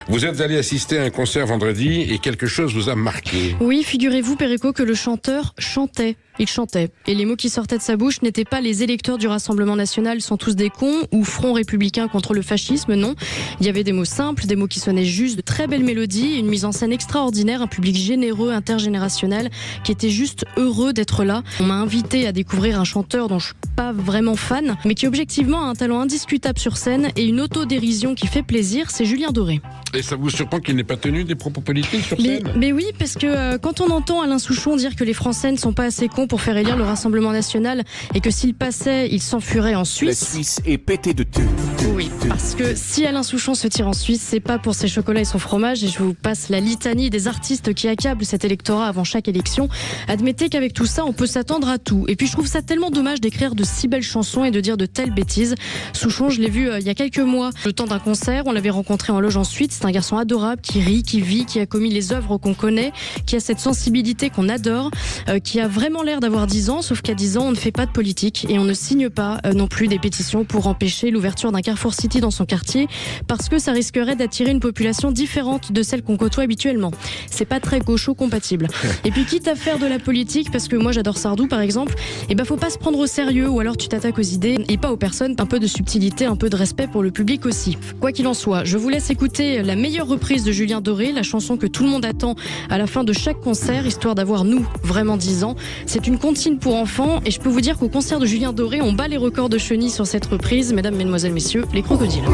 Vous êtes allé assister à un concert vendredi et quelque chose vous a marqué. Oui, figurez-vous, Perico, que le chanteur chantait. Il chantait. Et les mots qui sortaient de sa bouche n'étaient pas les électeurs du Rassemblement national sont tous des cons ou Front républicain contre le fascisme, non. Il y avait des mots simples, des mots qui sonnaient juste, de très belles mélodies, une mise en scène extraordinaire, un public généreux, intergénérationnel, qui était juste heureux d'être là. On m'a invité à découvrir un chanteur dont je suis pas vraiment fan, mais qui objectivement a un talent indiscutable sur scène et une autodérision qui fait plaisir, c'est Julien Doré. Et ça vous surprend qu'il n'ait pas tenu des propos politiques sur scène ? Mais oui, parce que quand on entend Alain Souchon dire que les Français ne sont pas assez cons pour faire élire le Rassemblement national et que s'il passait, il s'enfuirait en Suisse. La Suisse est pétée de tout. Oui, parce que si Alain Souchon se tire en Suisse, c'est pas pour ses chocolats et son fromage. Et je vous passe la litanie des artistes qui accablent cet électorat avant chaque élection. Admettez qu'avec tout ça, on peut s'attendre à tout. Et puis je trouve ça tellement dommage d'écrire de si belles chansons et de dire de telles bêtises. Souchon, je l'ai vu il y a quelques mois, le temps d'un concert. On l'avait rencontré en loge ensuite. C'est un garçon adorable qui rit, qui vit, qui a commis les œuvres qu'on connaît, qui a cette sensibilité qu'on adore, qui a vraiment l'air d'avoir 10 ans, sauf qu'à 10 ans, on ne fait pas de politique et on ne signe pas non plus des pétitions pour empêcher l'ouverture d'un Carrefour City dans son quartier parce que ça risquerait d'attirer une population différente de celle qu'on côtoie habituellement. C'est pas très gaucho-compatible. Et puis quitte à faire de la politique, parce que moi j'adore Sardou par exemple, faut pas se prendre au sérieux ou alors tu t'attaques aux idées et pas aux personnes. Un peu de subtilité, un peu de respect pour le public aussi. Quoi qu'il en soit, je vous laisse écouter la meilleure reprise de Julien Doré, la chanson que tout le monde attend à la fin de chaque concert, histoire d'avoir nous vraiment 10 ans. C'est une comptine pour enfants et je peux vous dire qu'au concert de Julien Doré, on bat les records de chenilles sur cette reprise. Mesdames, mesdemoiselles, messieurs, les crocodiles.